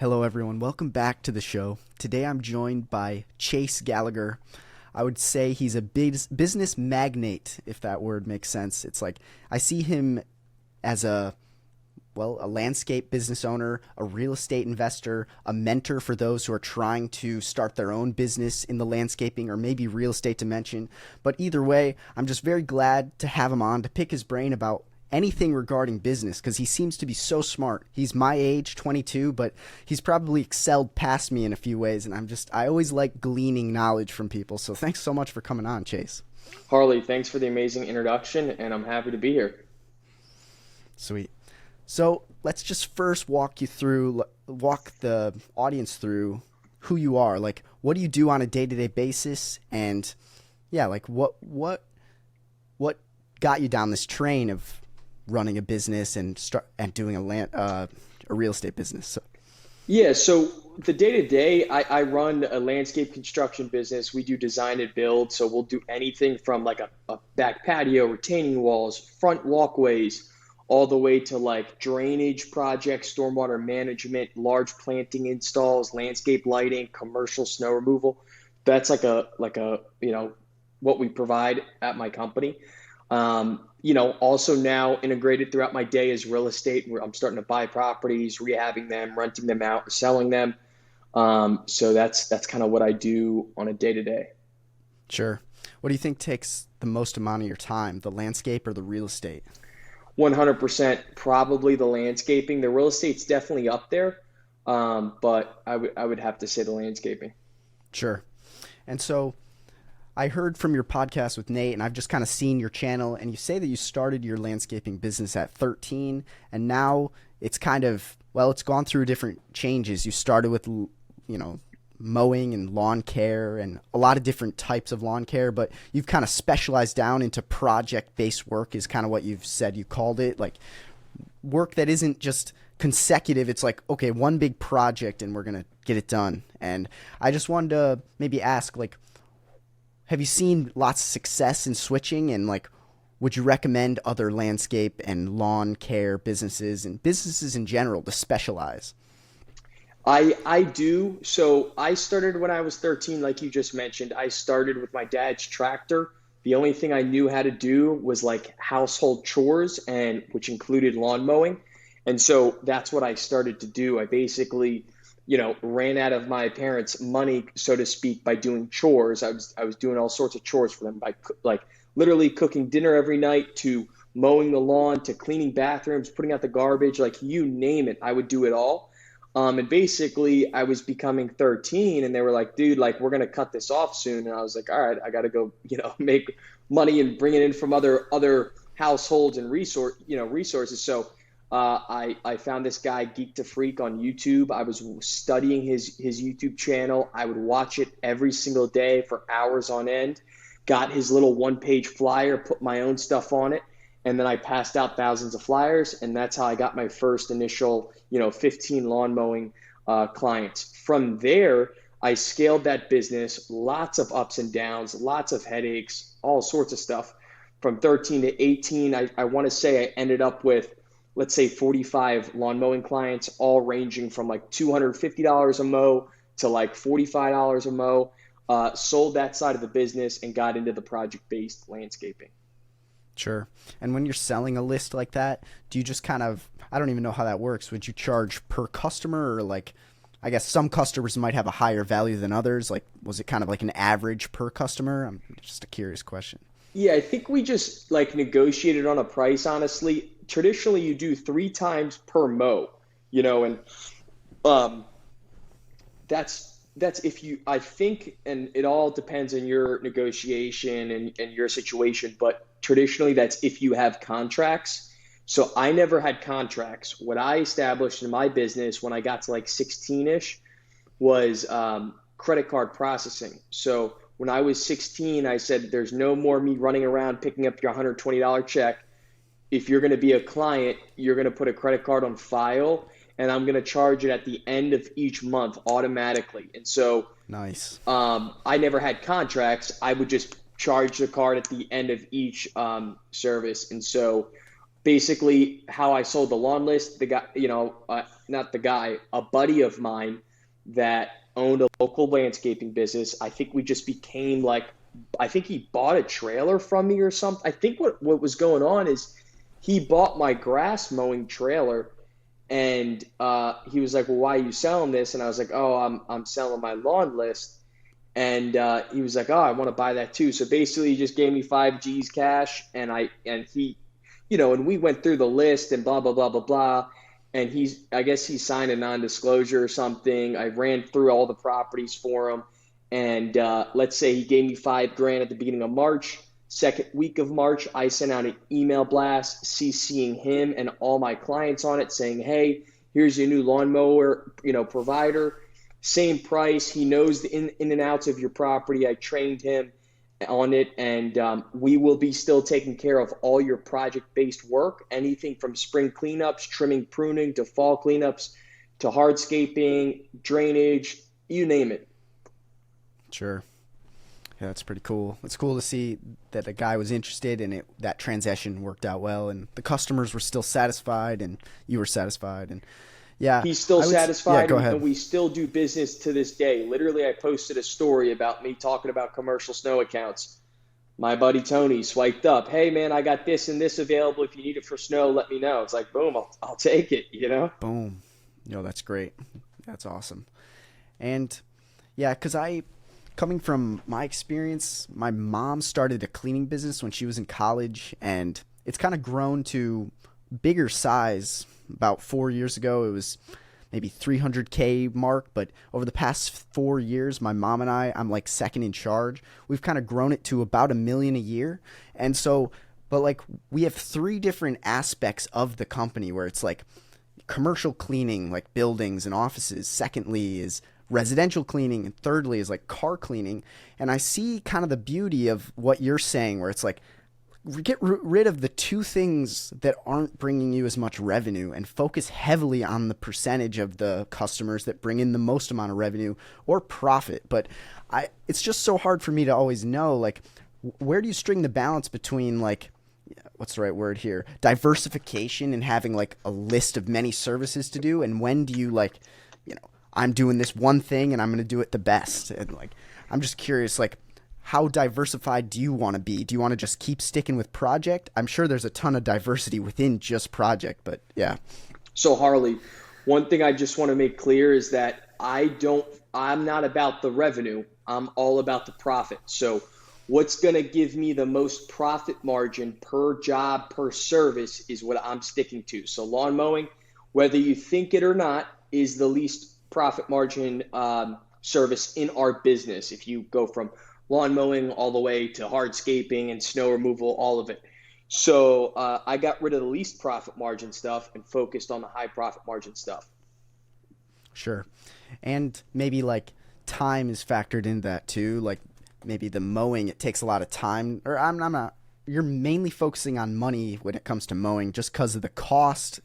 Hello, everyone. Welcome back to the show. Today I'm joined by Chase Gallagher. I would say he's a business magnate, if that word makes sense. It's like I see him as a landscape business owner, a real estate investor, a mentor for those who are trying to start their own business in the landscaping or maybe real estate dimension. But either way, I'm just very glad to have him on to pick his brain about anything regarding business because he seems to be so smart. He's my age, 22, but he's probably excelled past me in a few ways, and I always like gleaning knowledge from people. So thanks so much for coming on, Chase. Harley, thanks for the amazing introduction, and I'm happy to be here. Sweet. So let's just first walk the audience through who you are. Like, what do you do on a day-to-day basis? And yeah, like what got you down this train of running a business and doing a real estate business? So the day-to-day, I run a landscape construction business. We do design and build, so we'll do anything from like a back patio, retaining walls, front walkways, all the way to like drainage projects, stormwater management, large planting installs, landscape lighting, commercial snow removal. That's like a what we provide at my company. Also now integrated throughout my day is real estate, where I'm starting to buy properties, rehabbing them, renting them out, selling them. So that's kind of what I do on a day-to-day. Sure. What do you think takes the most amount of your time, the landscape or the real estate? 100% probably the landscaping. The real estate's definitely up there, but I would have to say the landscaping. Sure. And so I heard from your podcast with Nate, and I've just kind of seen your channel, and you say that you started your landscaping business at 13, and now it's it's gone through different changes. You started with, mowing and lawn care and a lot of different types of lawn care, but you've kind of specialized down into project-based work is kind of what you've said you called it, like work that isn't just consecutive. It's like, okay, one big project and we're going to get it done. And I just wanted to maybe ask, like, have you seen lots of success in switching, and like, would you recommend other landscape and lawn care businesses and businesses in general to specialize? I do. So I started when I was 13, like you just mentioned. I started with my dad's tractor. The only thing I knew how to do was like household chores, and which included lawn mowing. And so that's what I started to do. I basically, ran out of my parents' money, so to speak, by doing chores. I was doing all sorts of chores for them, by like literally cooking dinner every night, to mowing the lawn, to cleaning bathrooms, putting out the garbage, like you name it, I would do it all. And basically I was becoming 13, and they were like, dude, like, we're going to cut this off soon. And I was like, all right, I got to go, make money and bring it in from other households and resources. So I found this guy, Geek to Freak, on YouTube. I was studying his YouTube channel. I would watch it every single day for hours on end. Got his little one-page flyer, put my own stuff on it, and then I passed out thousands of flyers, and that's how I got my first initial, 15 lawn mowing clients. From there, I scaled that business, lots of ups and downs, lots of headaches, all sorts of stuff. From 13 to 18, I want to say I ended up with, let's say, 45 lawn mowing clients, all ranging from like $250 a mow to like $45 a mow. Sold that side of the business and got into the project-based landscaping. Sure. And when you're selling a list like that, do you just kind of, I don't even know how that works. Would you charge per customer, or like, I guess some customers might have a higher value than others. Like, was it kind of like an average per customer? I'm just a curious question. Yeah, I think we just like negotiated on a price, honestly. Traditionally, you do 3 times per mow, and that's if you, I think, and it all depends on your negotiation and your situation, but traditionally that's if you have contracts. So I never had contracts. What I established in my business when I got to like 16-ish was credit card processing. So when I was 16, I said, there's no more me running around picking up your $120 check. If you're going to be a client, you're going to put a credit card on file, and I'm going to charge it at the end of each month automatically. And so nice. I never had contracts. I would just charge the card at the end of each service. And so basically how I sold the lawn list. The guy, not the guy, a buddy of mine that owned a local landscaping business. I think we just became like, I think he bought a trailer from me or something. I think what was going on is he bought my grass mowing trailer, and he was like, "Well, why are you selling this?" And I was like, "Oh, I'm selling my lawn list." And he was like, "Oh, I want to buy that too." So basically, he just gave me 5 G's cash, and he, and we went through the list and blah blah blah blah blah. And I guess he signed a non-disclosure or something. I ran through all the properties for him, and let's say he gave me 5 grand at the beginning of March. Second week of March, I sent out an email blast CCing him and all my clients on it, saying, "Hey, here's your new lawnmower, provider. Same price. He knows the in and outs of your property. I trained him on it, and we will be still taking care of all your project-based work, anything from spring cleanups, trimming, pruning, to fall cleanups, to hardscaping, drainage, you name it." Sure. Yeah, that's pretty cool. It's cool to see that the guy was interested and that transaction worked out well, and the customers were still satisfied and you were satisfied. And yeah, he's still satisfied, yeah, go ahead. and we still do business to this day. Literally, I posted a story about me talking about commercial snow accounts. My buddy Tony swiped up, "Hey man, I got this and this available. If you need it for snow, let me know." It's like, boom, I'll take it. Boom. That's great. That's awesome. And yeah, because coming from my experience, my mom started a cleaning business when she was in college, and it's kind of grown to bigger size. About 4 years ago, it was maybe 300K mark, but over the past 4 years, my mom and I'm like second in charge. We've kind of grown it to about $1 million a year. And so, but like we have 3 different aspects of the company where it's like commercial cleaning, like buildings and offices. Secondly is residential cleaning, and thirdly is like car cleaning. And I see kind of the beauty of what you're saying, where it's like get rid of the 2 things that aren't bringing you as much revenue and focus heavily on the percentage of the customers that bring in the most amount of revenue or profit. But it's just so hard for me to always know, like, where do you string the balance between, like, what's the right word here, diversification and having like a list of many services to do, and when do you like, I'm doing this one thing and I'm going to do it the best? And like, I'm just curious, like, how diversified do you want to be? Do you want to just keep sticking with project? I'm sure there's a ton of diversity within just project, but yeah. So Harley, one thing I just want to make clear is that I'm not about the revenue. I'm all about the profit. So what's going to give me the most profit margin per job, per service is what I'm sticking to. So lawn mowing, whether you think it or not, is the least profit margin service in our business. If you go from lawn mowing all the way to hardscaping and snow removal, all of it. So I got rid of the least profit margin stuff and focused on the high profit margin stuff. Sure. And maybe like time is factored into that too. Like maybe the mowing, it takes a lot of time, or I'm not, you're mainly focusing on money when it comes to mowing just because of the cost.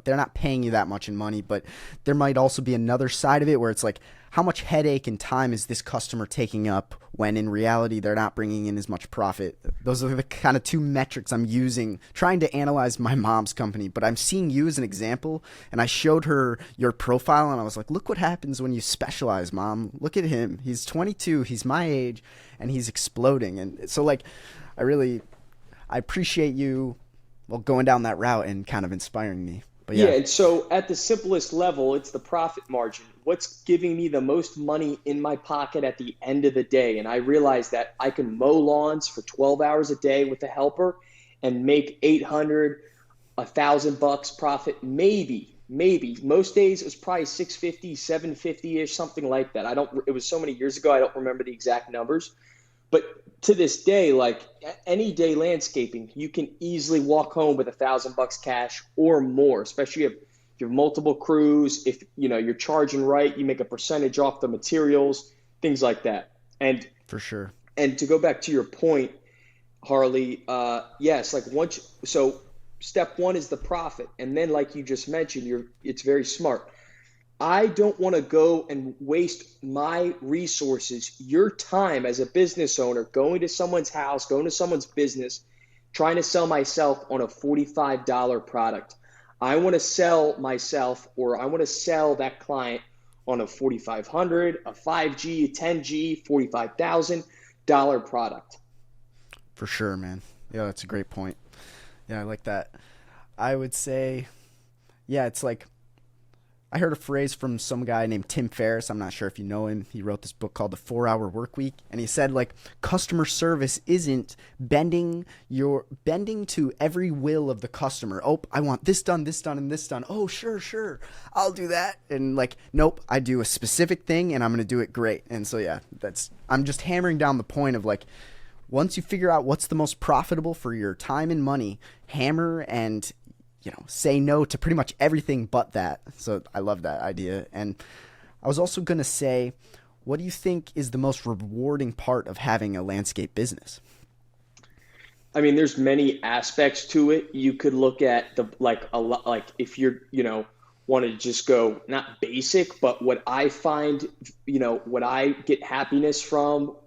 They're not paying you that much in money, but there might also be another side of it where it's like, how much headache and time is this customer taking up when in reality they're not bringing in as much profit? Those are the kind of 2 metrics I'm using trying to analyze my mom's company. But I'm seeing you as an example, and I showed her your profile and I was like, look what happens when you specialize, Mom. Look at him. He's 22, he's my age, and he's exploding. And so like, I appreciate you going down that route and kind of inspiring me. But yeah. And so at the simplest level, it's the profit margin. What's giving me the most money in my pocket at the end of the day? And I realized that I can mow lawns for 12 hours a day with a helper and make $800, $1,000 profit, maybe. Most days it was probably 650, 750-ish, something like that. It was so many years ago, I don't remember the exact numbers. But to this day, like any day landscaping, you can easily walk home with $1,000 cash or more, especially if you have multiple crews. If you're charging right, you make a percentage off the materials, things like that. And for sure. And to go back to your point, Harley, yes, like so step 1 is the profit, and then like you just mentioned, it's very smart. I don't want to go and waste my resources, your time as a business owner, going to someone's house, going to someone's business, trying to sell myself on a $45 product. I want to sell myself, or I want to sell that client on a 4,500, a 5G, a 10G, $45,000 product. For sure, man. Yeah, that's a great point. Yeah, I like that. I would say, yeah, it's like I heard a phrase from some guy named Tim Ferriss. I'm not sure if you know him. He wrote this book called The 4-Hour Workweek, and he said like customer service isn't bending to every will of the customer. Oh, I want this done, and this done. Oh, sure, I'll do that. And like, nope, I do a specific thing, and I'm gonna do it great. And so yeah, I'm just hammering down the point of like, once you figure out what's the most profitable for your time and money, hammer and say no to pretty much everything but that. So I love that idea. And I was also going to say, what do you think is the most rewarding part of having a landscape business? I mean, there's many aspects to it. You could look at if you're, want to just go not basic, but what I find, what I get happiness from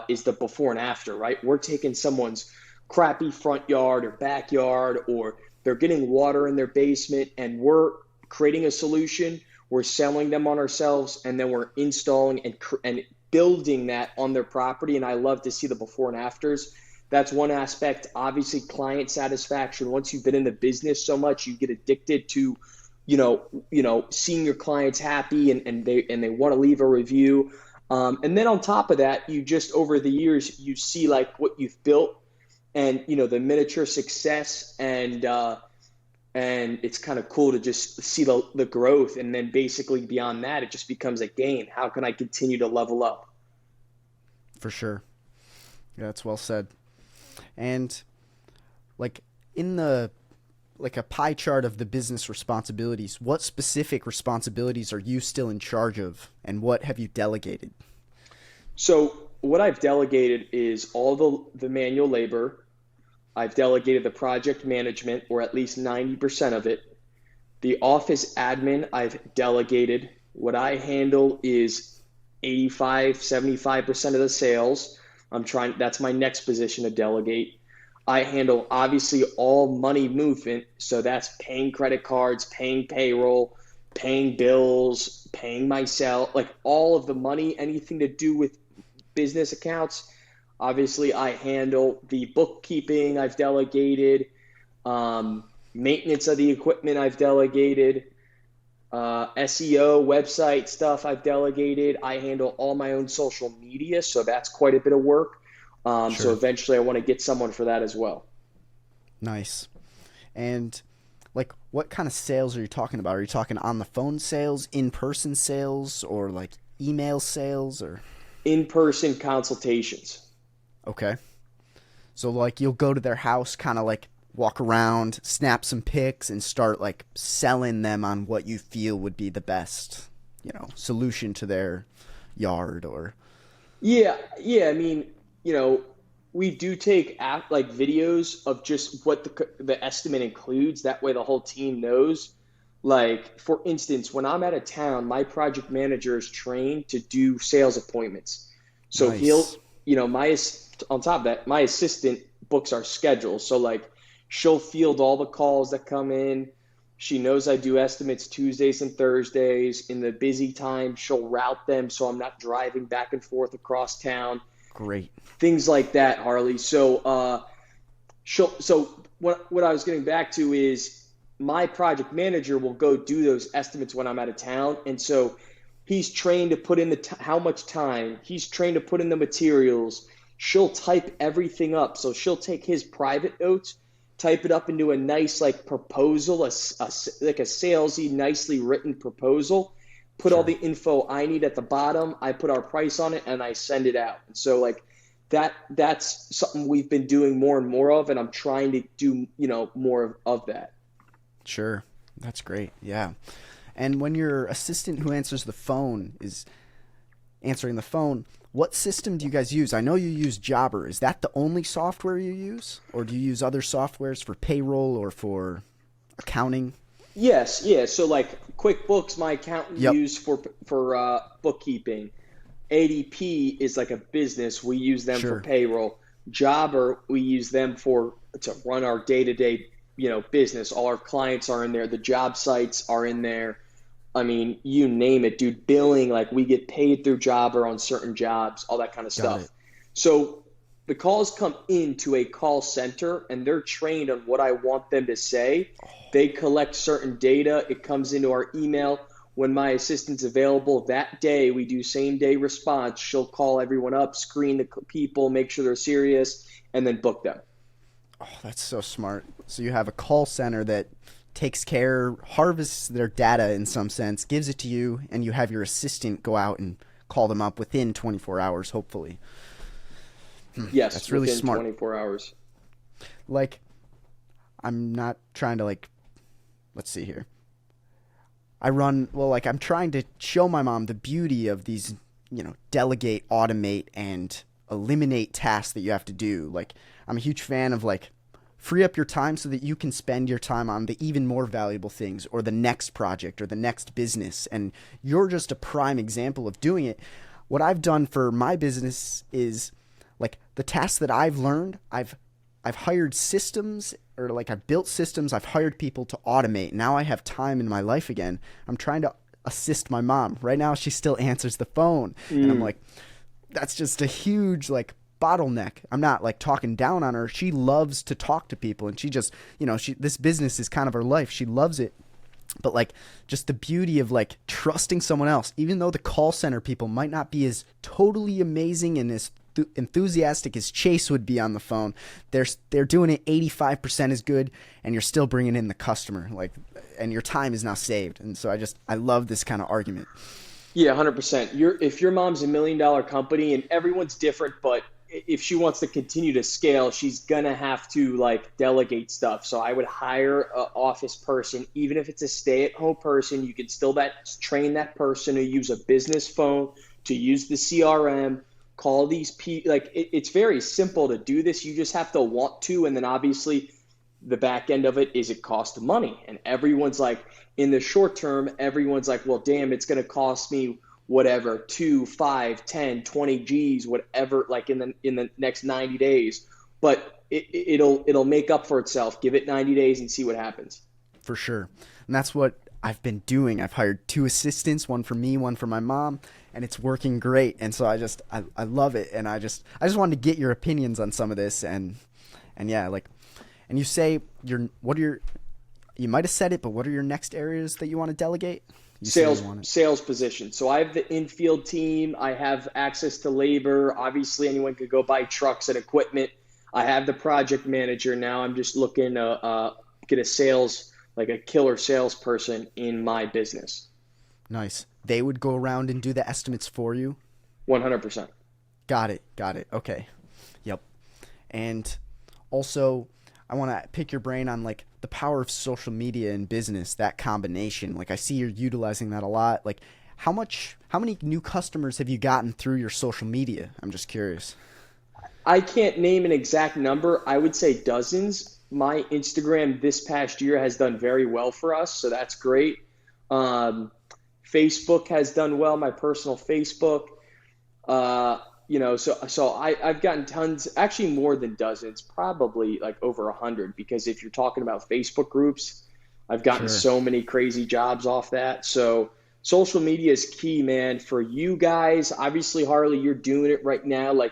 is the before and after, right? We're taking someone's crappy front yard or backyard, or they're getting water in their basement, and we're creating a solution. We're selling them on ourselves, and then we're installing and building that on their property. And I love to see the before and afters. That's one aspect. Obviously, client satisfaction. Once you've been in the business so much, you get addicted to, seeing your clients happy and they want to leave a review. And then on top of that, you just over the years, you see like what you've built, and the miniature success, and it's kind of cool to just see the growth. And then basically beyond that, it just becomes a game. How can I continue to level up? For sure. Yeah, that's well said. And like in a pie chart of the business responsibilities, what specific responsibilities are you still in charge of, and what have you delegated? So what I've delegated is all the manual labor. I've delegated the project management, or at least 90% of it. The office admin, I've delegated. What I handle is 75% of the sales. That's my next position to delegate. I handle obviously all money movement. So that's paying credit cards, paying payroll, paying bills, paying myself, like all of the money, anything to do with business accounts. Obviously, I handle the bookkeeping. I've delegated. Maintenance of the equipment, I've delegated. SEO, website stuff, I've delegated. I handle all my own social media, so that's quite a bit of work. Sure. So eventually I want to get someone for that as well. Nice. And like, what kind of sales are you talking about? Are you talking on the phone sales, in-person sales, or like email sales, or in-person consultations? Okay. So like you'll go to their house, kind of like walk around, snap some pics, and start like selling them on what you feel would be the best, solution to their yard, or. Yeah. I mean, we do take like videos of just what the estimate includes. That way the whole team knows. Like, for instance, when I'm out of town, my project manager is trained to do sales appointments. So Nice. on top of that, my assistant books our schedule. So like, she'll field all the calls that come in. She knows I do estimates Tuesdays and Thursdays. In the busy time, she'll route them so I'm not driving back and forth across town. Great. Things like that, Harley. So what I was getting back to is my project manager will go do those estimates when I'm out of town. And so he's trained to put in how much time. He's trained to put in the materials. She'll type everything up. So she'll take his private notes, type it up into a nice like proposal, like a salesy, nicely written proposal, put all the info I need at the bottom. I put our price on it, and I send it out. And so like that's something we've been doing more and more of, and I'm trying to do, more of that. Sure. That's great. Yeah. And when your assistant who answers the phone is answering the phone, what system do you guys use? I know you use Jobber. Is that the only software you use? Or do you use other softwares for payroll or for accounting? Yes. Yeah. So like QuickBooks, my accountant used for bookkeeping. ADP is like a business. We use them for payroll. Jobber, we use them to run our day-to-day, business. All our clients are in there. The job sites are in there. I mean, you name it, dude. Billing, like we get paid through Jobber on certain jobs, all that kind of Got it. stuff. So the calls come into a call center and they're trained on what I want them to say. They collect certain data. It comes into our email. When my assistant's available that day, we do same day response. She'll call everyone up, screen the people, make sure they're serious, and then book them. Oh, that's so smart. So you have a call center that takes care, harvests their data in some sense, gives it to you, and you have your assistant go out and call them up within 24 hours, hopefully. Yes, that's really within smart. 24 hours. Like, I'm not trying to let's see here. I'm trying to show my mom the beauty of these, delegate, automate, and eliminate tasks that you have to do. Like, I'm a huge fan of free up your time so that you can spend your time on the even more valuable things or the next project or the next business. And you're just a prime example of doing it. What I've done for my business is the tasks that I've learned, I've hired systems or I've built systems. I've hired people to automate. Now I have time in my life again. I'm trying to assist my mom. Right now she still answers the phone. And I'm that's just a huge bottleneck. I'm not talking down on her. She loves to talk to people and she just, this business is kind of her life. She loves it. But just the beauty of trusting someone else, even though the call center people might not be as totally amazing and as enthusiastic as Chase would be on the phone, they're doing it 85% as good, and you're still bringing in the customer, and your time is now saved. And so I love this kind of argument. Yeah, 100%. If your mom's $1 million company, and everyone's different, but if she wants to continue to scale, she's gonna have to delegate stuff. So I would hire an office person, even if it's a stay-at-home person. You can still train that person to use a business phone, to use the CRM, call these people. It's very simple to do this. You just have to want to, and then obviously the back end of it is it costs money. And everyone's in the short term, everyone's well, damn, it's going to cost me whatever, 2, 5, 10, 20 G's, whatever, in the next 90 days. But it'll make up for itself. Give it 90 days and see what happens. For sure. And that's what I've been doing. I've hired 2 assistants, one for me, one for my mom, and it's working great. And so I love it. And I just wanted to get your opinions on some of this. And yeah, and you say you might have said it, but what are your next areas that you want to delegate? Sales position. So I have the infield team. I have access to labor. Obviously, anyone could go buy trucks and equipment. I have the project manager. Now I'm just looking to get a sales, a killer salesperson in my business. Nice. They would go around and do the estimates for you? 100%. Got it. Okay. Yep. And also, I want to pick your brain on the power of social media and business, that combination. I see you're utilizing that a lot. How many new customers have you gotten through your social media? I'm just curious. I can't name an exact number. I would say dozens. My Instagram this past year has done very well for us, so that's great. Facebook has done well, my personal Facebook. So I've gotten tons, actually more than dozens, probably over 100, because if you're talking about Facebook groups, I've gotten so many crazy jobs off that. So social media is key, man, for you guys. Obviously, Harley, you're doing it right now. The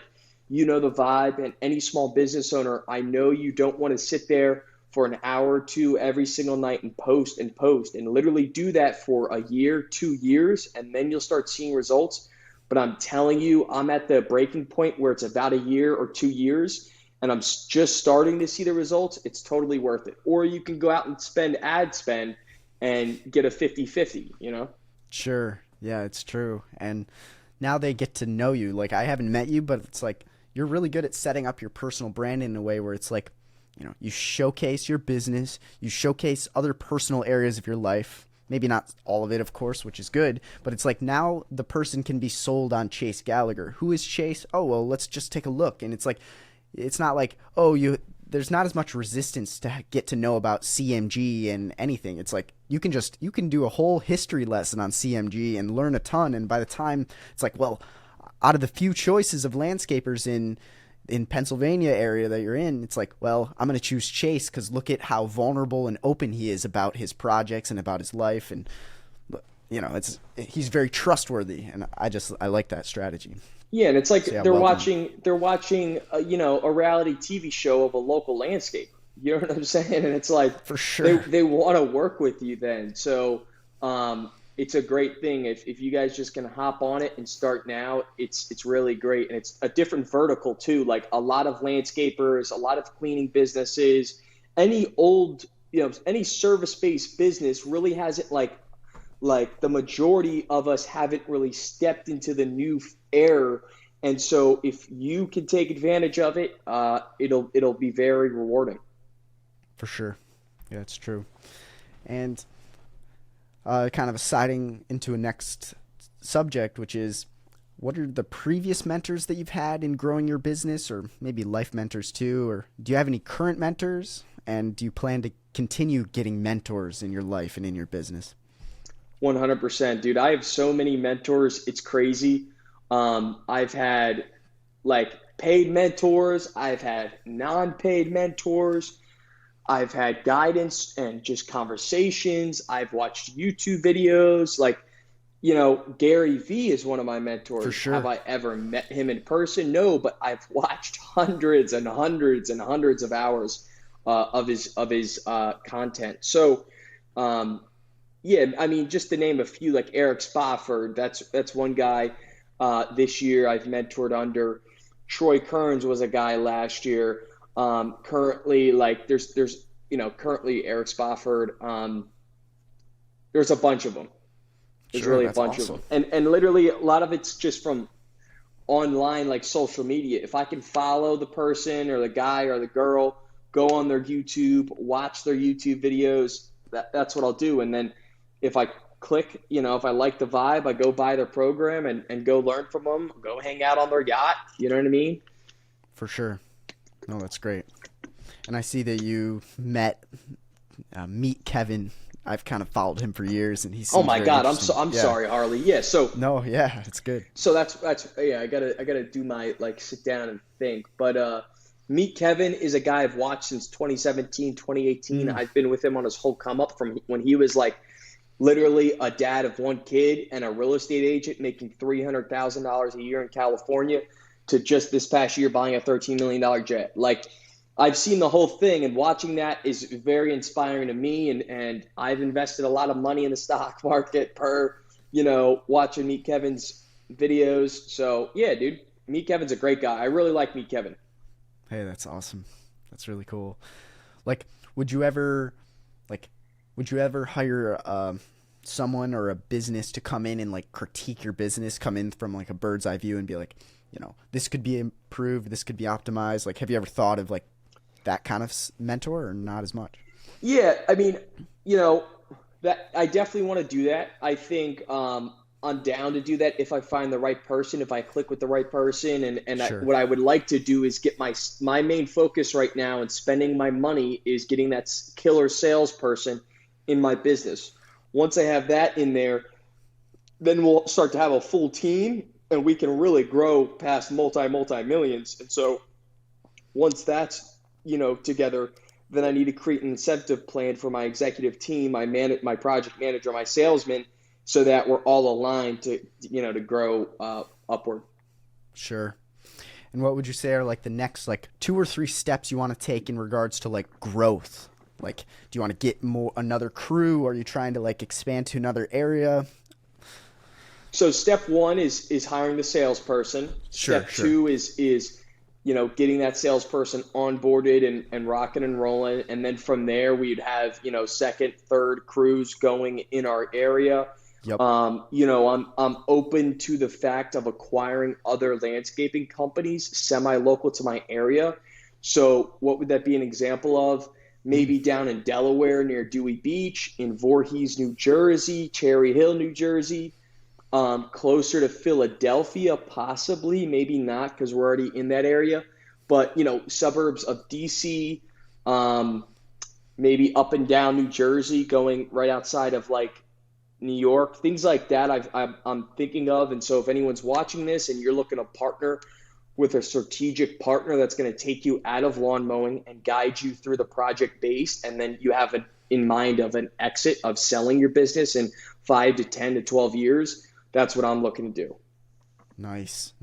vibe, and any small business owner, I know you don't want to sit there for an hour or two every single night and post and literally do that for a year, 2 years, and then you'll start seeing results. But I'm telling you, I'm at the breaking point where it's about a year or 2 years, and I'm just starting to see the results. It's totally worth it. Or you can go out and spend ad spend and get a 50-50, Sure. Yeah, it's true. And now they get to know you. I haven't met you, but it's you're really good at setting up your personal brand in a way where it's you showcase your business, you showcase other personal areas of your life. Maybe not all of it, of course, which is good, but it's now the person can be sold on Chase Gallagher. Who is Chase? Oh, well, let's just take a look. And it's not there's not as much resistance to get to know about CMG and anything. It's you can do a whole history lesson on CMG and learn a ton. And by the time it's out of the few choices of landscapers in in Pennsylvania area that you're in, it's like, well, I'm going to choose Chase because look at how vulnerable and open he is about his projects and about his life. And, he's very trustworthy. And I like that strategy. Yeah, and it's like So, yeah, they're welcome. watching a reality TV show of a local landscaper. You know what I'm saying? And it's like For they sure. they want to work with you then. So it's a great thing if you guys just can hop on it and start now. It's really great, and it's a different vertical too. Like a lot of landscapers, a lot of cleaning businesses, any old any service-based business really hasn't the majority of us haven't really stepped into the new era. And so if you can take advantage of it, it'll be very rewarding. For sure. Yeah, it's true. And kind of siding into a next subject, which is what are the previous mentors that you've had in growing your business, or maybe life mentors too? Or do you have any current mentors? And do you plan to continue getting mentors in your life and in your business? 100%, dude. I have so many mentors. It's crazy. I've had like paid mentors. I've had non-paid mentors. I've had guidance and just conversations. I've watched YouTube videos. Gary Vee is one of my For mentors. Have sure. I ever met him in person? No, but I've watched hundreds and hundreds and hundreds of hours of his content. So, um, yeah, I mean, just to name a few, like Eric Spofford, that's one guy. This year I've mentored under. Troy Kearns was a guy last year. Currently, currently Eric Spofford. There's a bunch of them. There's Sure. really a That's bunch of awesome. them, and literally a lot of it's just from online, like social media. If I can follow the person or the guy or the girl, go on their YouTube, watch their YouTube videos, that's what I'll do. And then if I click, if I like the vibe, I go buy their program and go learn from them, go hang out on their yacht. You know what I mean? For sure. No, that's great. And I see that you met Meet Kevin. I've kind of followed him for years, and he Oh seems my very God, interesting. I'm Yeah. sorry, Harley. Yeah, so No, yeah, it's good. so that's yeah, I gotta do my sit down and think. But Meet Kevin is a guy I've watched since 2017, 2018. Mm, I've been with him on his whole come up from when he was like literally a dad of one kid and a real estate agent making $300,000 a year in California to just this past year buying a $13 million jet. Like I've seen the whole thing, and watching that is very inspiring to me. And I've invested a lot of money in the stock market per, watching Meet Kevin's videos. So yeah, dude, Meet Kevin's a great guy. I really like Meet Kevin. hey, that's awesome. That's really cool. Like, would you ever, like, would you ever hire someone or a business to come in and like critique your business, come in from like a bird's eye view and be like, this could be improved, this could be optimized? Like, have you ever thought of like that kind of mentor, or not as much? Yeah, I mean, you know, that I definitely want to do that. I think I'm down to do that if I find the right person, if I click with the right person, Sure. what I would like to do is get my main focus right now and spending my money is getting that killer salesperson in my business. Once I have that in there, then we'll start to have a full team and we can really grow past multi millions. And so once that's together, then I need to create an incentive plan for my executive team, my project manager, my salesman, so that we're all aligned to grow upward. Sure. And what would you say are like the next like 2 or 3 steps you want to take in regards to like growth? Like, do you want to get more another crew? Are you trying to like expand to another area? So step one is hiring the salesperson. Sure, Step sure. two is getting that salesperson onboarded and rocking and rolling, and then from there we'd have second, third crews going in our area. Yep. I'm open to the fact of acquiring other landscaping companies semi-local to my area. So what would that be an example of? Mm, Maybe down in Delaware near Dewey Beach, in Voorhees, New Jersey, Cherry Hill, New Jersey, closer to Philadelphia, possibly, maybe not because we're already in that area, but suburbs of DC, um, maybe up and down New Jersey, going right outside of like New York, things like that. I'm thinking of, and so if anyone's watching this and you're looking to partner with a strategic partner that's going to take you out of lawn mowing and guide you through the project base. And then you have in mind of an exit of selling your business in 5 to 10 to 12 years. That's what I'm looking to do. Nice.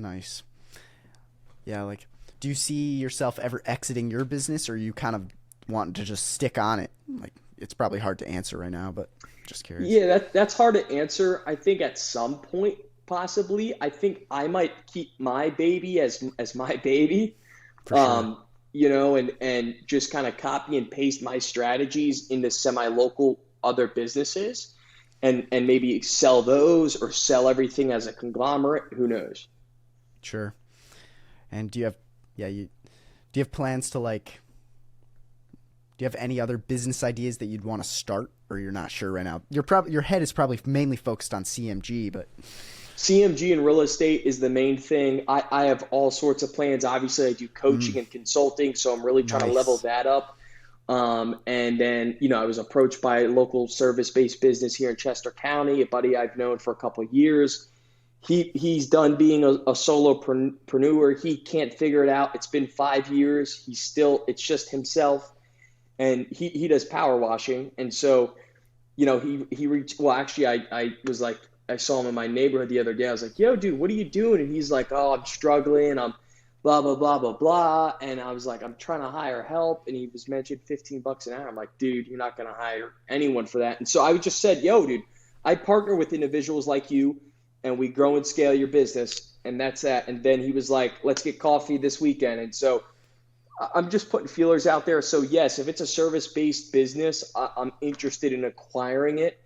Yeah, like, do you see yourself ever exiting your business, or are you kind of wanting to just stick on it? Like, it's probably hard to answer right now, but just curious. Yeah, that's hard to answer. I think at some point, possibly, I think I might keep my baby as my baby. For sure. And just kind of copy and paste my strategies into semi-local other businesses and maybe sell those or sell everything as a conglomerate. Who knows? Sure. And do you have plans to, like, do you have any other business ideas that you'd want to start, or you're not sure right now? Your head is probably mainly focused on CMG, but CMG and real estate is the main thing. I have all sorts of plans. Obviously, I do coaching and consulting, so I'm really trying to level that up. And then, I was approached by a local service-based business here in Chester County, a buddy I've known for a couple of years. He's done being a solopreneur. He can't figure it out. It's been 5 years. It's just himself. And he does power washing. And so, he reached, well, actually, I was like, I saw him in my neighborhood the other day. I was like, yo, dude, what are you doing? And he's like, oh, I'm struggling. I'm blah, blah, blah, blah, blah. And I was like, I'm trying to hire help. And he was mentioned $15 an hour. I'm like, dude, you're not going to hire anyone for that. And so I just said, yo, dude, I partner with individuals like you, and we grow and scale your business. And that's that. And then he was like, let's get coffee this weekend. And so I'm just putting feelers out there. So yes, if it's a service-based business, I'm interested in acquiring it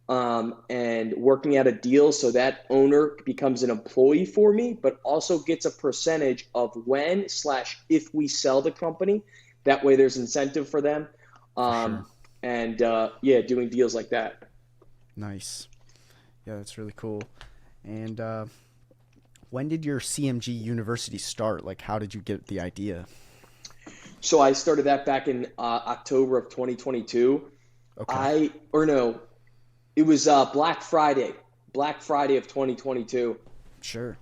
and working out a deal so that owner becomes an employee for me, but also gets a percentage of when/if we sell the company. That way there's incentive for them. Sure. And doing deals like that. Nice. Yeah, that's really cool. And when did your CMG University start? Like, how did you get the idea? So I started that back in October of 2022. Okay. It was Black Friday of 2022. Sure.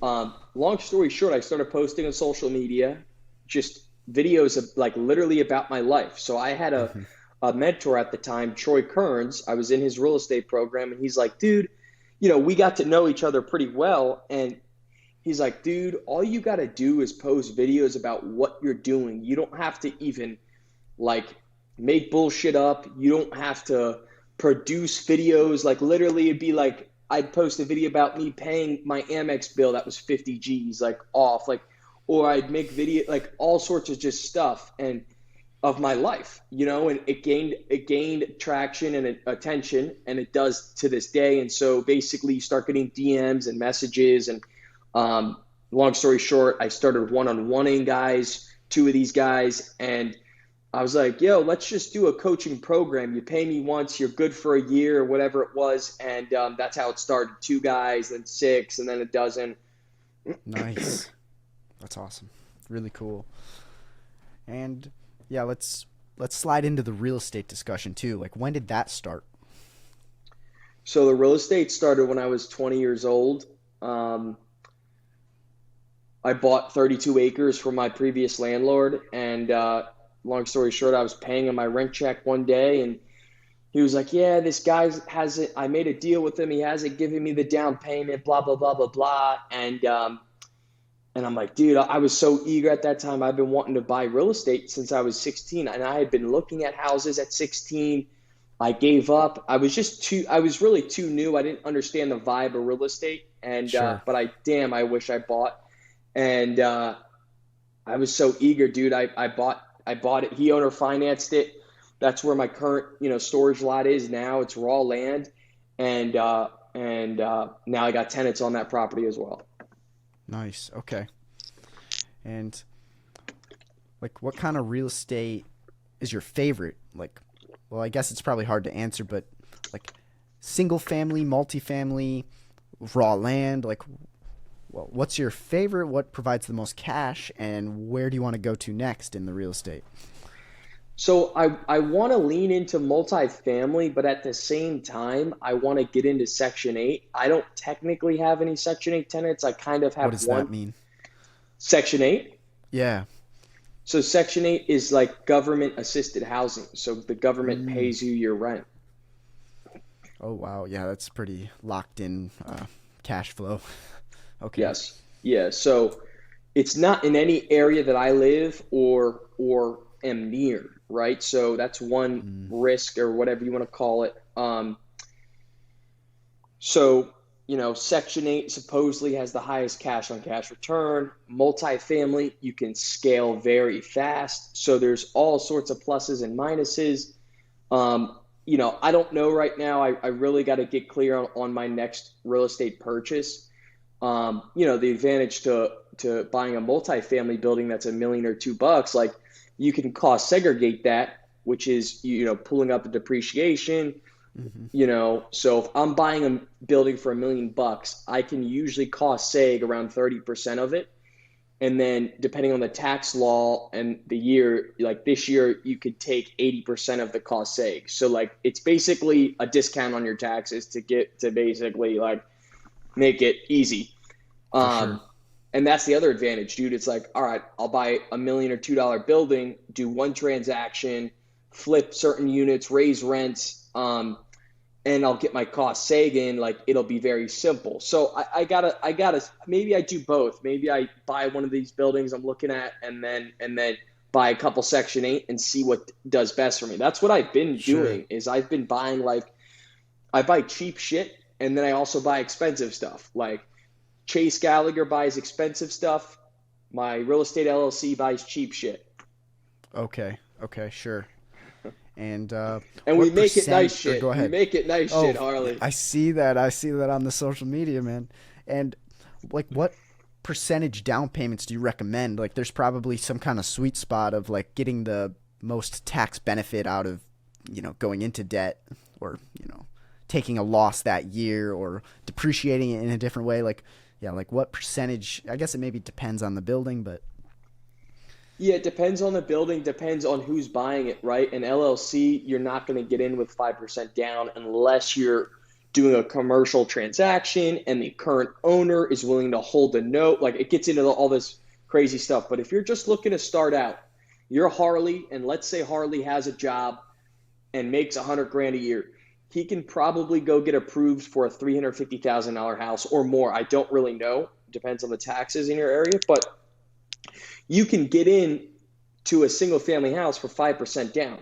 Long story short, I started posting on social media, just videos of like literally about my life. So I had a mentor at the time, Troy Kearns. I was in his real estate program, and he's like, dude, we got to know each other pretty well. And he's like, dude, all you got to do is post videos about what you're doing. You don't have to even like make bullshit up. You don't have to produce videos. Like literally it'd be like, I'd post a video about me paying my Amex bill that was 50 G's like off, like, or I'd make video, like all sorts of just stuff and of my life, and it gained traction and attention, and it does to this day. And so basically you start getting DMs and messages, and long story short, I started one-on-oneing two of these guys, and I was like, yo, let's just do a coaching program. You pay me once, you're good for a year or whatever it was. And that's how it started. 2 guys, then 6, and then a dozen. Nice. That's awesome. Really cool. And yeah, let's slide into the real estate discussion too. Like, when did that start? So the real estate started when I was 20 years old. I bought 32 acres from my previous landlord, and long story short, I was paying him my rent check one day, and he was like, yeah, this guy hasn't, I made a deal with him. He hasn't given me the down payment, blah, blah, blah, blah, blah. And I'm like, dude, I was so eager at that time. I've been wanting to buy real estate since I was 16, and I had been looking at houses at 16. I gave up. I was really too new. I didn't understand the vibe of real estate. And, Sure. but I wish I bought. And I was so eager, dude. I bought it. He owner financed it. That's where my current, storage lot is now. It's raw land. And now I got tenants on that property as well. Nice. Okay. And like, what kind of real estate is your favorite? Like, well, I guess it's probably hard to answer, but like single family, multifamily, raw land, like, well, what's your favorite? What provides the most cash, and where do you want to go to next in the real estate? So I want to lean into multifamily, but at the same time, I want to get into Section 8. I don't technically have any Section 8 tenants. I kind of have What does one. that mean? Section 8. Yeah. So Section 8 is like government assisted housing. So the government Mm. pays you your rent. Oh wow, yeah, that's pretty locked in cash flow. Okay. Yes. Yeah. So it's not in any area that I live or am near, right? So that's one Mm. risk or whatever you want to call it. So, Section 8 supposedly has the highest cash on cash return. Multifamily, you can scale very fast. So there's all sorts of pluses and minuses. I don't know right now. I really got to get clear on my next real estate purchase. The advantage to buying a multifamily building that's $1 million or $2, like you can cost segregate that, which is, pulling up the depreciation. Hmm. So if I'm buying a building for $1 million, I can usually cost seg around 30% of it. And then depending on the tax law and the year, like this year, you could take 80% of the cost seg. So like it's basically a discount on your taxes to get to basically like make it easy. For sure. Um, and that's the other advantage, dude. It's like, all right, I'll buy $1 million or $2 building, do one transaction, flip certain units, raise rents, and I'll get my cost seg in. Like it'll be very simple. So I gotta. Maybe I do both. Maybe I buy one of these buildings I'm looking at, and then buy a couple Section 8 and see what does best for me. That's what I've been Sure. doing. Is I've been buying like I buy cheap shit, and then I also buy expensive stuff. Like Chase Gallagher buys expensive stuff. My real estate LLC buys cheap shit. Okay. Okay. Sure. And And we what make it nice percent? Or shit. go We ahead. make it nice shit, Oh, Harley. I see that. I see that on the social media, man. And like, what percentage down payments do you recommend? Like, there's probably some kind of sweet spot of like getting the most tax benefit out of, going into debt, or taking a loss that year, or depreciating it in a different way. Like, yeah, like what percentage? I guess it maybe depends on the building, but Yeah, it depends on the building, depends on who's buying it, right? An LLC, you're not going to get in with 5% down unless you're doing a commercial transaction and the current owner is willing to hold the note. Like it gets into all this crazy stuff. But if you're just looking to start out, you're Harley, and let's say Harley has a job and makes 100 grand a year. He can probably go get approved for a $350,000 house or more. I don't really know. Depends on the taxes in your area, but you can get in to a single family house for 5% down.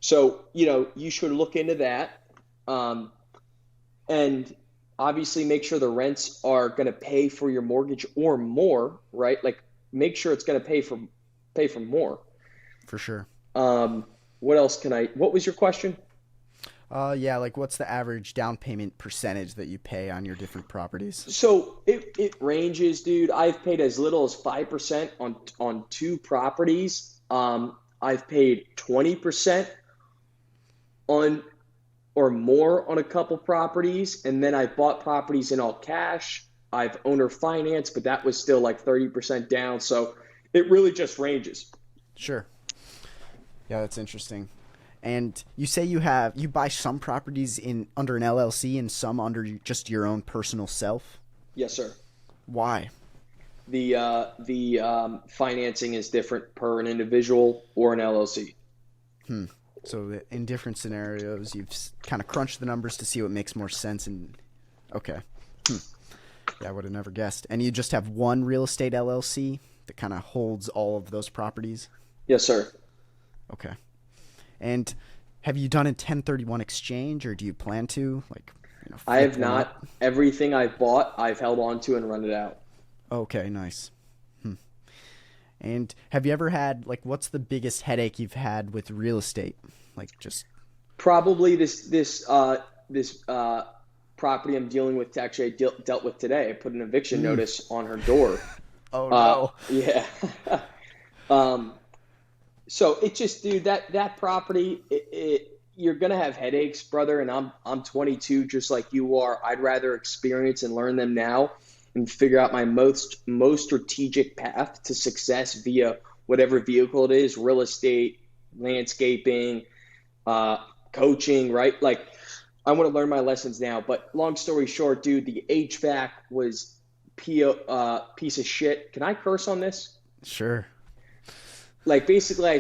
So, you should look into that. Um, and obviously make sure the rents are going to pay for your mortgage or more, right? Like make sure it's going to pay for more. for sure. Um, what was your question? Yeah, like what's the average down payment percentage that you pay on your different properties? So it ranges, dude. I've paid as little as 5% on two properties. I've paid 20% on or more on a couple properties, and then I bought properties in all cash. I've owner finance, but that was still like 30% down. So it really just ranges. Sure. Yeah, that's interesting. And you say you buy some properties in under an LLC and some under just your own personal self. Yes, sir. Why? The financing is different per an individual or an LLC. Hmm. So in different scenarios, you've kind of crunched the numbers to see what makes more sense. And okay. Hmm. Yeah, I would have never guessed. And you just have one real estate LLC that kind of holds all of those properties. Yes, sir. Okay. And have you done a 1031 exchange, or do you plan to I flip have one up? not. Everything I've bought, I've held on to and run it out. Okay, nice. Hmm. And have you ever had what's the biggest headache you've had with real estate? Like just Probably this property I'm dealing with actually dealt with today. I put an eviction mm, notice on her door. oh no. Yeah. um, so it just, dude, that property, you're gonna have headaches, brother. And I'm 22, just like you are. I'd rather experience and learn them now, and figure out my most strategic path to success via whatever vehicle it is, real estate, landscaping, coaching, right? Like I want to learn my lessons now. But long story short, dude, the HVAC was piece of shit. Can I curse on this? Sure. Like basically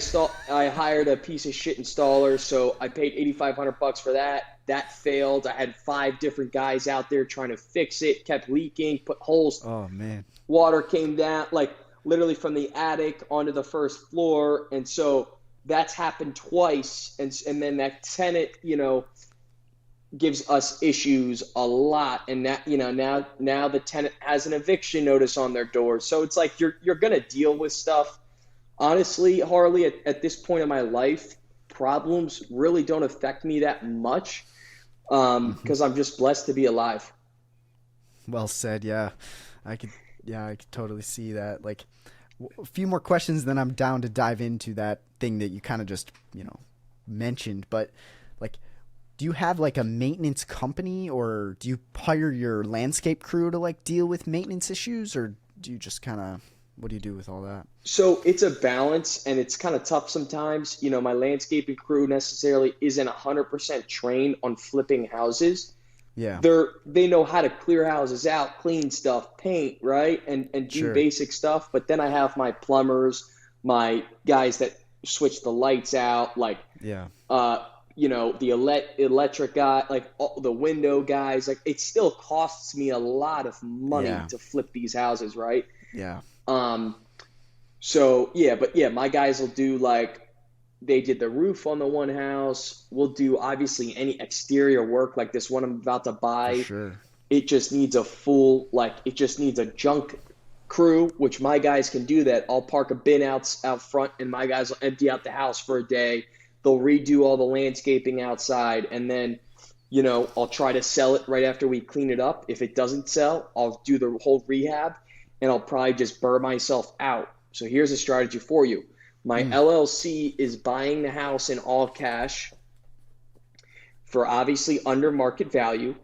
I hired a piece of shit installer, so I paid $8,500 for that. That failed. I had 5 different guys out there trying to fix it, kept leaking, put holes, Oh man. water came down like literally from the attic onto the first floor. And so that's happened twice. And then that tenant, gives us issues a lot. And that, now the tenant has an eviction notice on their door. So it's like you're going to deal with stuff. Honestly, Harley, at this point in my life, problems really don't affect me that much because I'm just blessed to be alive. Well said. Yeah, I could. Yeah, I could totally see that. Like, a few more questions, then I'm down to dive into that thing that you kind of just mentioned. But like, do you have like a maintenance company, or do you hire your landscape crew to like deal with maintenance issues, or do you just kind of, what do you do with all that? So it's a balance, and it's kind of tough sometimes. My landscaping crew necessarily isn't 100% trained on flipping houses. Yeah. They know how to clear houses out, clean stuff, paint, right? And do Sure. basic stuff. But then I have my plumbers, my guys that switch the lights out, like Yeah. the electric guy, like all the window guys. Like it still costs me a lot of money Yeah. to flip these houses, right? Yeah. So yeah, but yeah, my guys will do like they did the roof on the one house. We'll do obviously any exterior work like this one I'm about to For buy. sure. It just needs it just needs a junk crew, which my guys can do that. I'll park a bin out front and my guys will empty out the house for a day. They'll redo all the landscaping outside, and then, I'll try to sell it right after we clean it up. If it doesn't sell, I'll do the whole rehab, and I'll probably just burn myself out. So here's a strategy for you. My LLC is buying the house in all cash for obviously under market value.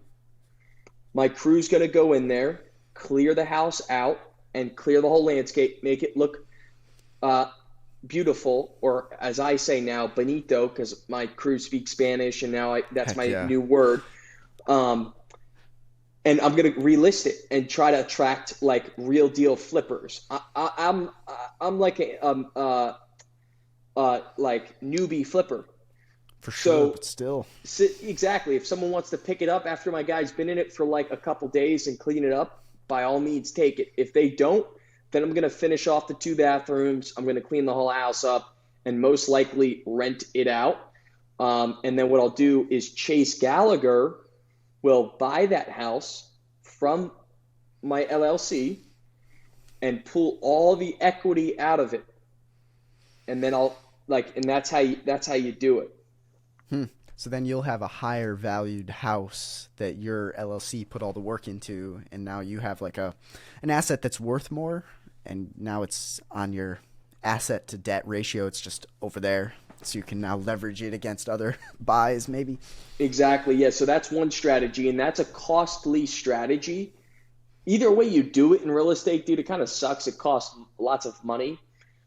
My crew's going to go in there, clear the house out, and clear the whole landscape, make it look beautiful, or as I say now, bonito, because my crew speaks Spanish, and now that's Heck my yeah. new word. And I'm gonna relist it and try to attract like real deal flippers. I'm like a like newbie flipper. For sure. So But still. exactly, if someone wants to pick it up after my guy's been in it for like a couple days and clean it up, by all means take it. If they don't, then I'm gonna finish off the 2 bathrooms. I'm gonna clean the whole house up and most likely rent it out. And then what I'll do is Chase Gallagher will buy that house from my LLC and pull all the equity out of it. And then and that's how you do it. So then you'll have a higher valued house that your LLC put all the work into, and now you have like an asset that's worth more, and now it's on your asset to debt ratio. It's just over there, so you can now leverage it against other buys maybe. Exactly. Yeah. So that's one strategy, and that's a costly strategy. Either way you do it in real estate, dude, it kind of sucks. It costs lots of money.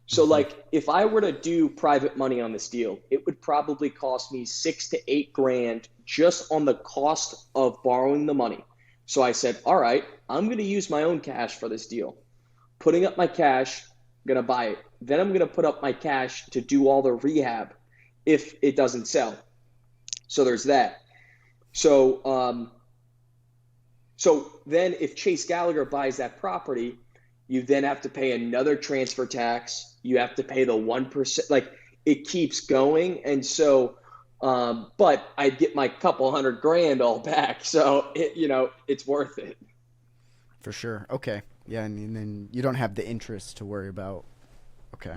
So like if I were to do private money on this deal, it would probably cost me 6 to 8 grand just on the cost of borrowing the money. So I said, all right, I'm going to use my own cash for this deal. Putting up my cash, I'm going to buy it. Then I'm going to put up my cash to do all the rehab if it doesn't sell. So there's that. So then if Chase Gallagher buys that property, you then have to pay another transfer tax. You have to pay the 1%. Like it keeps going. And so, but I get my couple $100 grand all back. So, it's worth it. For sure. Okay. Yeah. And then you don't have the interest to worry about. Okay.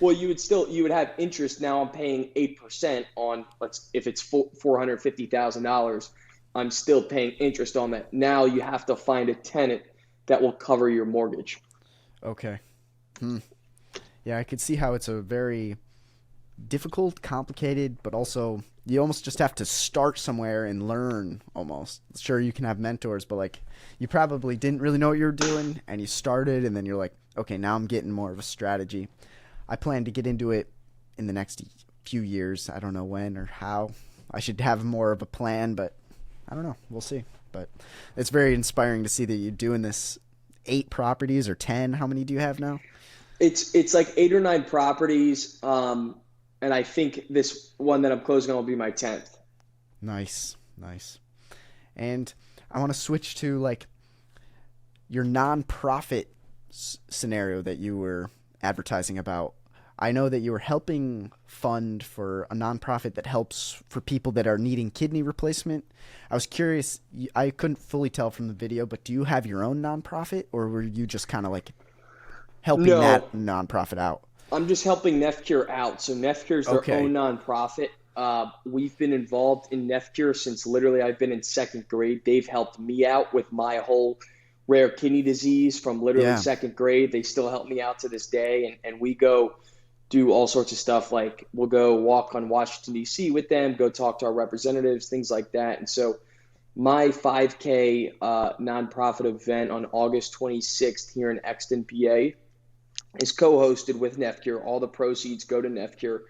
Well, you would have interest. Now I'm paying 8% on, if it's $450,000, I'm still paying interest on that. Now you have to find a tenant that will cover your mortgage. Okay. Yeah, I could see how it's a very difficult, complicated, but also you almost just have to start somewhere and learn almost. Sure, you can have mentors, but like you probably didn't really know what you were doing and you started and then you're like, okay, now I'm getting more of a strategy. I plan to get into it in the next few years. I don't know when or how. I should have more of a plan, but I don't know. We'll see. But it's very inspiring to see that you're doing this 8 properties or 10? How many do you have now? It's like 8 or 9 properties, and I think this one that I'm closing on will be my 10th. Nice, nice. And I want to switch to like your nonprofit scenario that you were advertising about. I know that you were helping fund for a nonprofit that helps for people that are needing kidney replacement. I was curious, I couldn't fully tell from the video, but do you have your own nonprofit, or were you just kind of like helping No, that nonprofit out? I'm just helping Nefcure out. So Nefcure is their Okay. own nonprofit. We've been involved in Nefcure since literally I've been in second grade. They've helped me out with my whole rare kidney disease from literally Yeah. second grade. They still help me out to this day, and we go do all sorts of stuff. Like we'll go walk on Washington, D.C. with them, go talk to our representatives, things like that. And so my 5K nonprofit event on August 26th here in Exton, PA is co-hosted with Nefcure. All the proceeds go to Nefcure.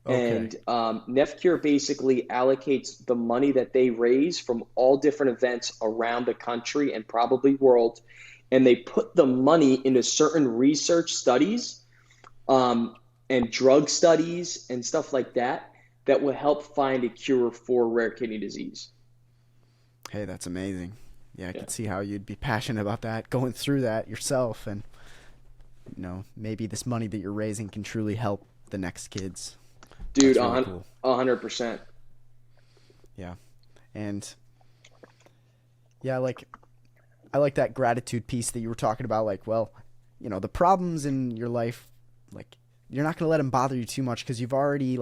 Okay. And Nefcure basically allocates the money that they raise from all different events around the country and probably world, and they put the money into certain research studies and drug studies and stuff like that that will help find a cure for rare kidney disease. Hey, that's amazing. Yeah, I Yeah. could see how you'd be passionate about that, going through that yourself, and maybe this money that you're raising can truly help the next kids. Dude, That's really cool. 100%. Yeah. And yeah, like I like that gratitude piece that you were talking about. Like, well, the problems in your life, like you're not going to let them bother you too much because you've already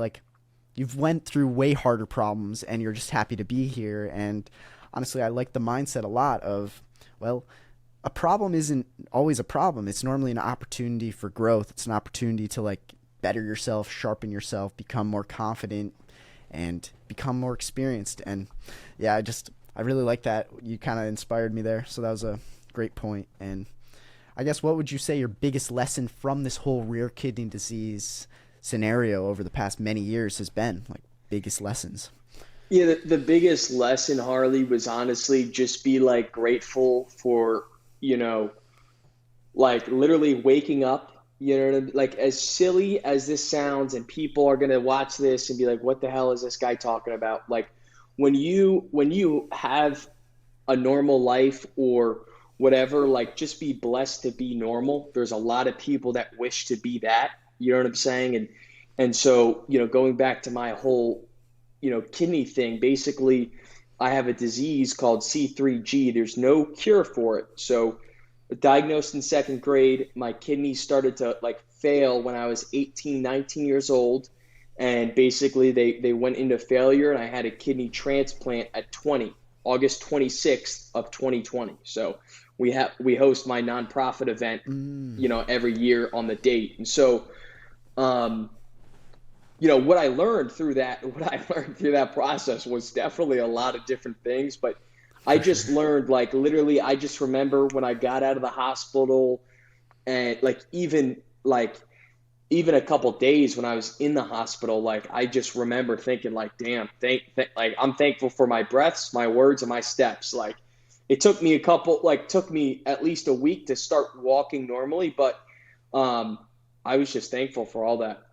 you've went through way harder problems and you're just happy to be here. And honestly, I like the mindset a lot of, well, a problem isn't always a problem. It's normally an opportunity for growth. It's an opportunity to like better yourself, sharpen yourself, become more confident, and become more experienced. And yeah, I really like that. You kind of inspired me there. So that was a great point. And I guess what would you say your biggest lesson from this whole rare kidney disease scenario over the past many years has been? Like biggest lessons? Yeah, the biggest lesson, Harley, was honestly just be like grateful for, you know, like literally waking up, like as silly as this sounds, and people are gonna watch this and be like, what the hell is this guy talking about? Like when you have a normal life or whatever, like just be blessed to be normal. There's a lot of people that wish to be that, you know what I'm saying? And so, going back to my whole, kidney thing, basically I have a disease called C3G. There's no cure for it. So diagnosed in second grade, my kidneys started to like fail when I was 18, 19 years old. And basically they went into failure and I had a kidney transplant at 20, August 26th of 2020. So we host my nonprofit event, Mm, every year on the date. And so, what I learned through that process was definitely a lot of different things, but I for just sure. learned, like, literally, I just remember when I got out of the hospital, and even a couple days when I was in the hospital, like I just remember thinking like, damn, like I'm thankful for my breaths, my words, and my steps. Like it took me at least a week to start walking normally, but I was just thankful for all that.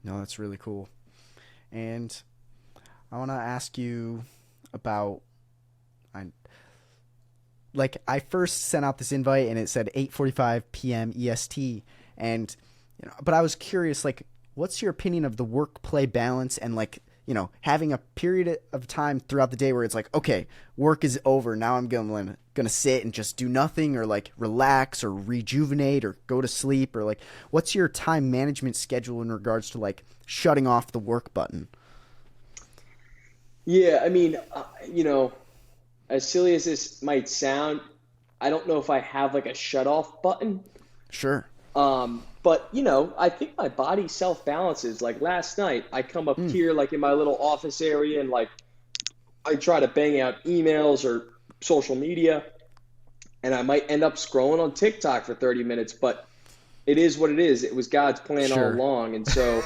No, that's really cool. And I want to ask you about I I first sent out this invite and it said 8:45 p.m. EST, and but I was curious, like what's your opinion of the work play balance, and having a period of time throughout the day where it's like, okay, work is over, now I'm gonna sit and just do nothing, or like relax or rejuvenate or go to sleep, or like what's your time management schedule in regards to like shutting off the work button? Yeah, I mean, as silly as this might sound, I don't know if I have like a shut off button. Sure. But I think my body self balances. Like last night, I come up Mm, here like in my little office area and like I try to bang out emails or social media, and I might end up scrolling on TikTok for 30 minutes, but it is what it is. It was God's plan all sure. along. And so,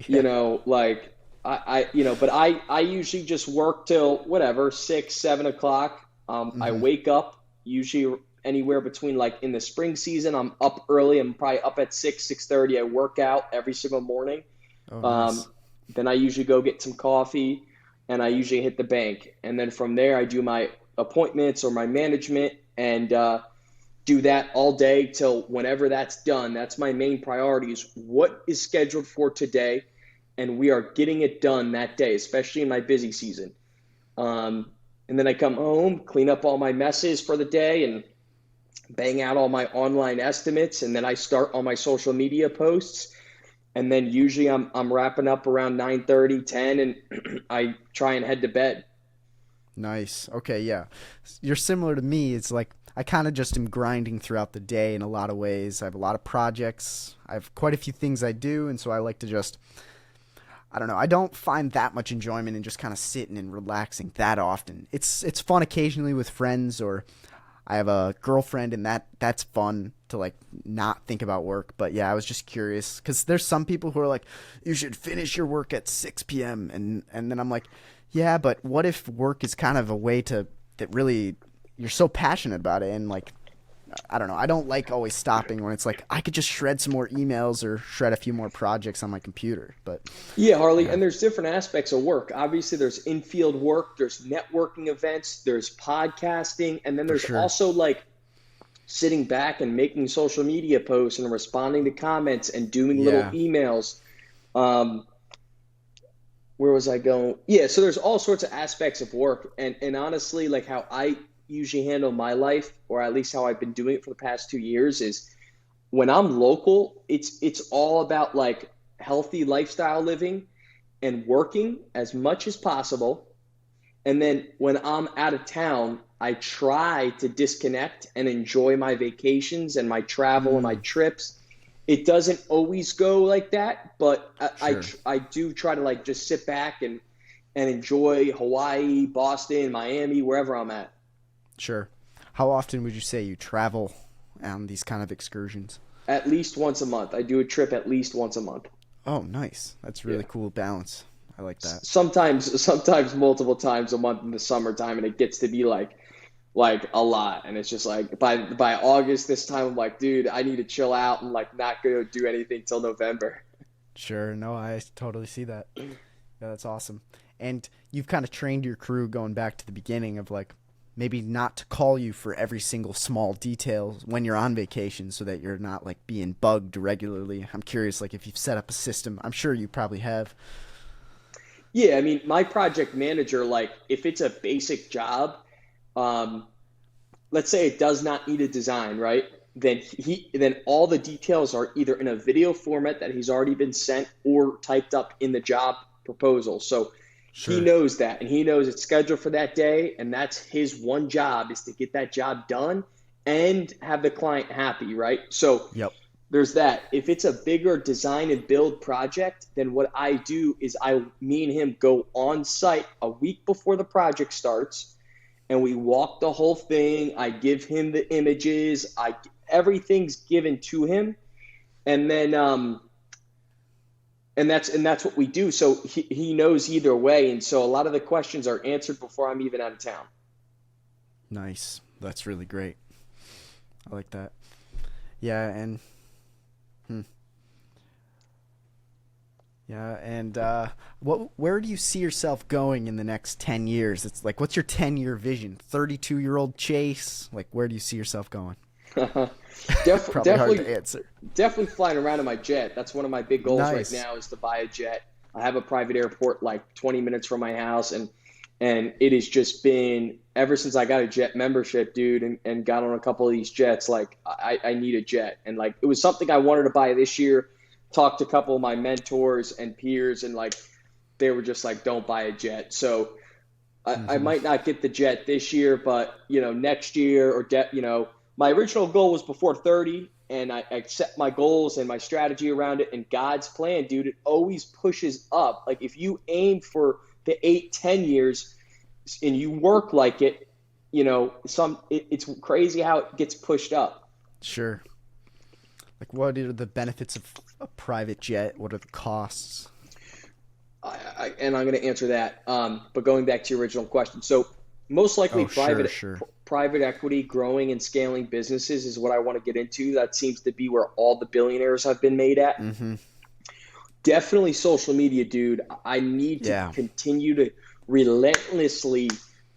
Yeah. like but I usually just work till whatever, 6, 7 o'clock. I Hmm. wake up usually anywhere between like in the spring season, I'm up early. I'm probably up at 6:30. I work out every single morning. Oh, Um, nice. then I usually go get some coffee and I usually hit the bank. And then from there, I do my appointments or my management and do that all day till whenever that's done. That's my main priority is what is scheduled for today. And we are getting it done that day, especially in my busy season. And then I come home, clean up all my messes for the day and bang out all my online estimates. And then I start on my social media posts. And then usually I'm wrapping up around 9:30, 10, and I try and head to bed. Nice. Okay, yeah. You're similar to me. It's like I kind of just am grinding throughout the day in a lot of ways. I have a lot of projects. I have quite a few things I do, and so I like to just, I don't know, I don't find that much enjoyment in just kind of sitting and relaxing that often. It's fun occasionally with friends, or I have a girlfriend, and that's fun to like not think about work. But yeah, I was just curious because there's some people who are like, you should finish your work at 6 p.m. and then I'm like, yeah, but what if work is kind of a way to that really you're so passionate about it, and like I don't know, I don't like always stopping when it's like I could just shred some more emails or shred a few more projects on my computer. But Yeah, Harley, yeah, and there's different aspects of work. Obviously, there's in-field work, there's networking events, there's podcasting, and then for there's sure. also like sitting back and making social media posts and responding to comments and doing little Yeah, emails. Um, where was I going? Yeah, so there's all sorts of aspects of work, and honestly, like how I usually handle my life, or at least how I've been doing it for the past 2 years, is when I'm local, it's all about like healthy lifestyle living and working as much as possible. And then when I'm out of town, I try to disconnect and enjoy my vacations and my travel and my mm, trips. It doesn't always go like that, but sure, I do try to like just sit back and enjoy Hawaii, Boston, Miami, wherever I'm at. sure. How often would you say you travel on these kind of excursions? At least once a month. I do a trip at least once a month. Oh, nice. That's Yeah. really cool balance. I like that. Sometimes multiple times a month in the summertime, and it gets to be like a lot. And it's just like by August this time, I'm like, dude, I need to chill out and like not go do anything till November. Sure. No, I totally see that. Yeah, that's awesome. And you've kind of trained your crew going back to the beginning of like maybe not to call you for every single small detail when you're on vacation so that you're not like being bugged regularly. I'm curious, like if you've set up a system. I'm sure you probably have. Yeah, I mean, my project manager, like if it's a basic job, um, let's say it does not need a design, right? Then all the details are either in a video format that he's already been sent or typed up in the job proposal. So he Sure. knows that and he knows it's scheduled for that day, and that's his one job is to get that job done and have the client happy, right? So Yep. there's that. If it's a bigger design and build project, then what I do is me and him go on site a week before the project starts and we walk the whole thing. I give him the images. Everything's given to him, and then and that's what we do. So he knows either way, and so a lot of the questions are answered before I'm even out of town. Nice. That's really great. I like that. Yeah, and hmm, yeah, and where do you see yourself going in the next 10 years? It's like what's your 10-year vision? 32-year-old Chase? Like where do you see yourself going? Probably hard Definitely to answer. definitely flying around in my jet. That's one of my big goals right Nice. now is to buy a jet. I have a private airport like 20 minutes from my house, and it has just been ever since I got a jet membership, dude, and got on a couple of these jets. Like I need a jet, and like it was something I wanted to buy this year. Talked to a couple of my mentors and peers, and like they were just like, "Don't buy a jet." So I Hmm. might not get the jet this year, but next year my original goal was before 30, and I set my goals and my strategy around it. And God's plan, dude, it always pushes up. Like if you aim for the 8, 10 years and you work like it, it's crazy how it gets pushed up. Sure. Like what are the benefits of a private jet? What are the costs? And I'm going to answer that. But going back to your original question, so most likely Oh, sure, sure. private equity, growing and scaling businesses is what I want to get into. That seems to be where all the billionaires have been made at. Mm-hmm. Definitely social media, dude. I need to Yeah. continue to relentlessly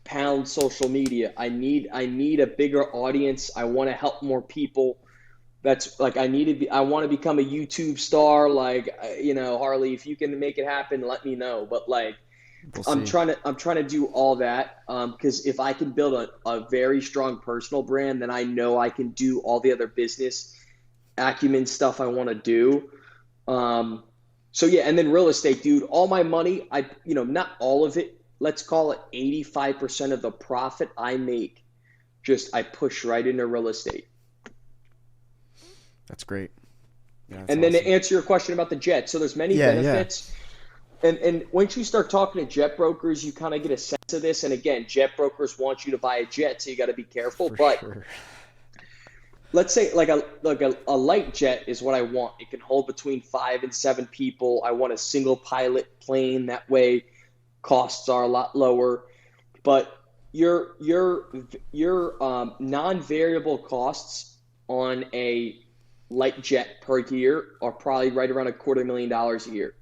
pound social media. I need a bigger audience. I want to help more people. That's like I want to become a YouTube star. Like, Harley, if you can make it happen, let me know. But like, We'll I'm see. trying to do all that, because if I can build a very strong personal brand, then I know I can do all the other business acumen stuff I want to do. So yeah, and then real estate, dude, all my money, not all of it, let's call it 85% of the profit I make, I push right into real estate. That's great. Yeah, that's And then to awesome. answer your question about the jet, so there's many Yeah. benefits. And once you start talking to jet brokers, you kind of get a sense of this. And again, jet brokers want you to buy a jet, so you got to be careful. For But sure. let's say like a light jet is what I want. It can hold between 5 and 7 people. I want a single pilot plane. That way, costs are a lot lower. But your non-variable costs on a light jet per year are probably right around $250,000 a year,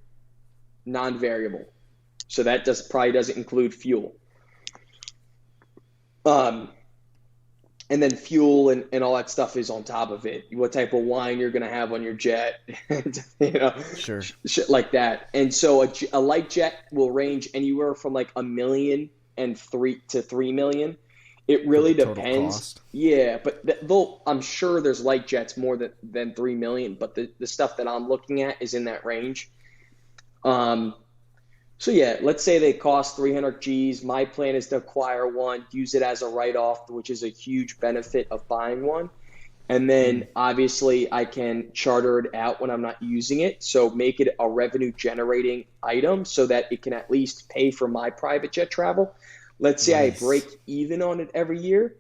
non-variable. So that probably doesn't include fuel. And then fuel and all that stuff is on top of it. What type of wine you're going to have on your jet, you know, Sure. shit like that. And so a light jet will range anywhere from like $1 million to 3 million. It For really the total depends. cost. Yeah, but I'm sure there's light jets more than 3 million, but the stuff that I'm looking at is in that range. So yeah, let's say they cost 300 G's. My plan is to acquire one, use it as a write-off, which is a huge benefit of buying one. And then Mm. obviously I can charter it out when I'm not using it. So make it a revenue generating item so that it can at least pay for my private jet travel. Let's say I break Nice. even on it every year.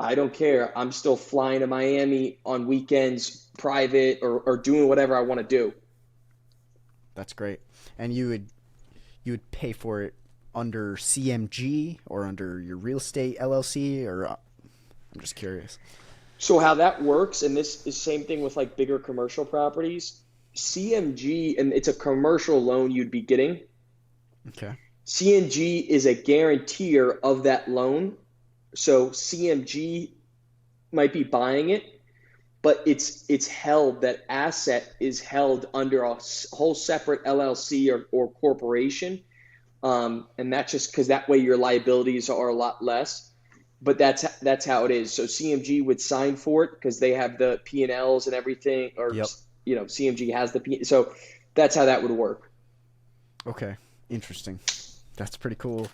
I don't care. I'm still flying to Miami on weekends, private, or doing whatever I want to do. That's great. And you would pay for it under CMG or under your real estate LLC, or I'm just curious. So how that works, and this is same thing with like bigger commercial properties, CMG, and it's a commercial loan you'd be getting. Okay. CMG is a guarantor of that loan. So CMG might be buying it, but it's held, that asset is held under a whole separate LLC or corporation. And that's just because that way your liabilities are a lot less. But that's how it is. So CMG would sign for it because they have the P&Ls and everything, or Yep. CMG has the so that's how that would work. Okay. Interesting. That's pretty cool.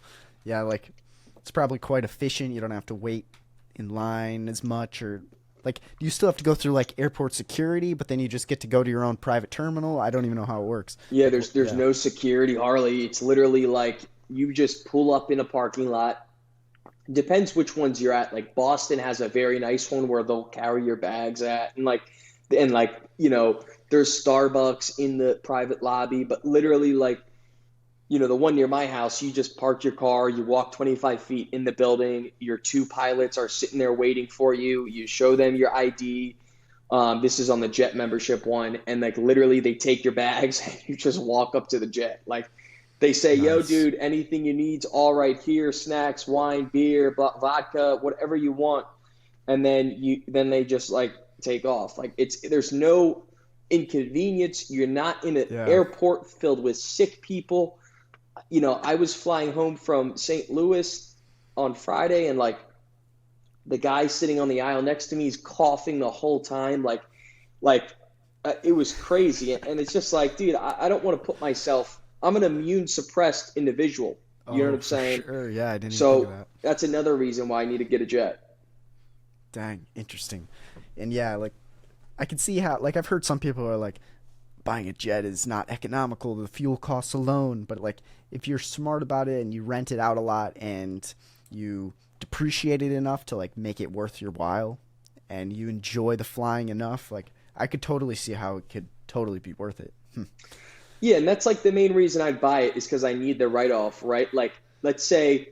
Yeah, like it's probably quite efficient. You don't have to wait in line as much, or like do you still have to go through like airport security, but then you just get to go to your own private terminal? I don't even know how it works. Yeah, Like there's yeah. no security, Harley. It's literally like you just pull up in a parking lot. Depends which ones you're at. Like Boston has a very nice one where they'll carry your bags at, and like there's Starbucks in the private lobby, but literally like the one near my house, you just park your car, you walk 25 feet in the building, your two pilots are sitting there waiting for you. You show them your ID. This is on the jet membership one, and like literally they take your bags and you just walk up to the jet. Like they say, yo, Nice. dude, anything you need's all right here, snacks, wine, beer, vodka, whatever you want. And then they just like take off. Like there's no inconvenience. You're not in an Yeah. airport filled with sick people. I was flying home from St. Louis on Friday, and like the guy sitting on the aisle next to me is coughing the whole time. Like it was crazy. And it's just like, dude, I don't want to put myself, I'm an immune suppressed individual. You know what Oh, I'm for saying? sure. Yeah, I didn't even think of So that. that's another reason why I need to get a jet. Dang, interesting. And yeah, like I can see how, like I've heard some people are like buying a jet is not economical, the fuel costs alone, but like if you're smart about it and you rent it out a lot and you depreciate it enough to like make it worth your while and you enjoy the flying enough, like I could totally see how it could totally be worth it. Yeah, and that's like the main reason I'd buy it is because I need the write off, right? Like, let's say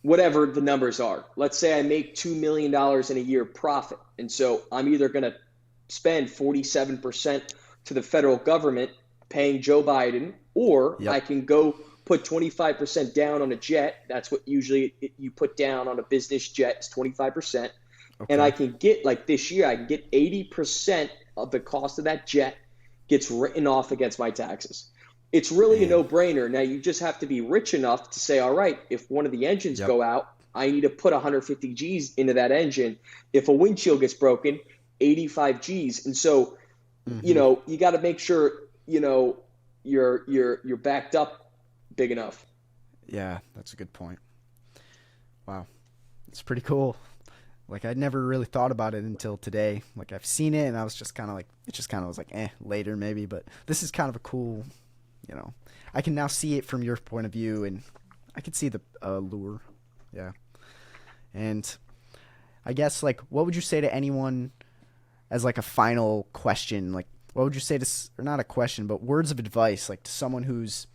whatever the numbers are. Let's say I make $2 million in a year profit. And so I'm either going to spend 47% to the federal government paying Joe Biden, or Yep. I can go put 25% down on a jet. That's what usually you put down on a business jet is 25%. And I Okay. can get, like this year, I can get 80% of the cost of that jet gets written off against my taxes. It's really a Man. no-brainer. Now, you just have to be rich enough to say, all right, if one of the engines Yep. go out, I need to put 150 G's into that engine. If a windshield gets broken, 85 G's. And so, Hmm. you got to make sure, you're backed up big enough. Yeah, that's a good point. Wow. It's pretty cool. Like, I'd never really thought about it until today. Like, I've seen it and I was just kind of like, it just kind of was like, later maybe. But this is kind of a cool, I can now see it from your point of view, and I can see the lure. Yeah. And I guess, like, what would you say to anyone as, like, a final question? Like, what would you say to, or not a question, but words of advice, like, to someone who's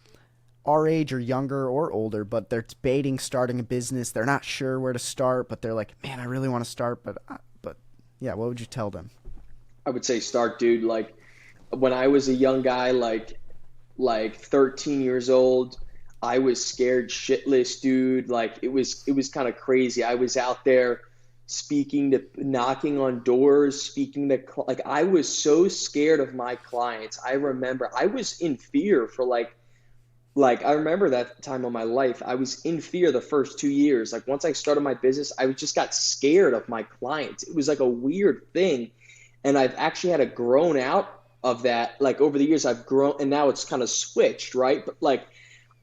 our age or younger or older, but they're debating starting a business. They're not sure where to start, but they're like, man, I really want to start. But yeah, what would you tell them? I would say start, dude. Like when I was a young guy, like 13 years old, I was scared shitless, dude. Like it was kind of crazy. I was out there knocking on doors, speaking to, like, I was so scared of my clients. I remember I was in fear for like I remember that time of my life. I was in fear the first 2 years. Like once I started my business, I just got scared of my clients. It was like a weird thing. And I've actually had to grown out of that. Like over the years I've grown, and now it's kind of switched, right? But like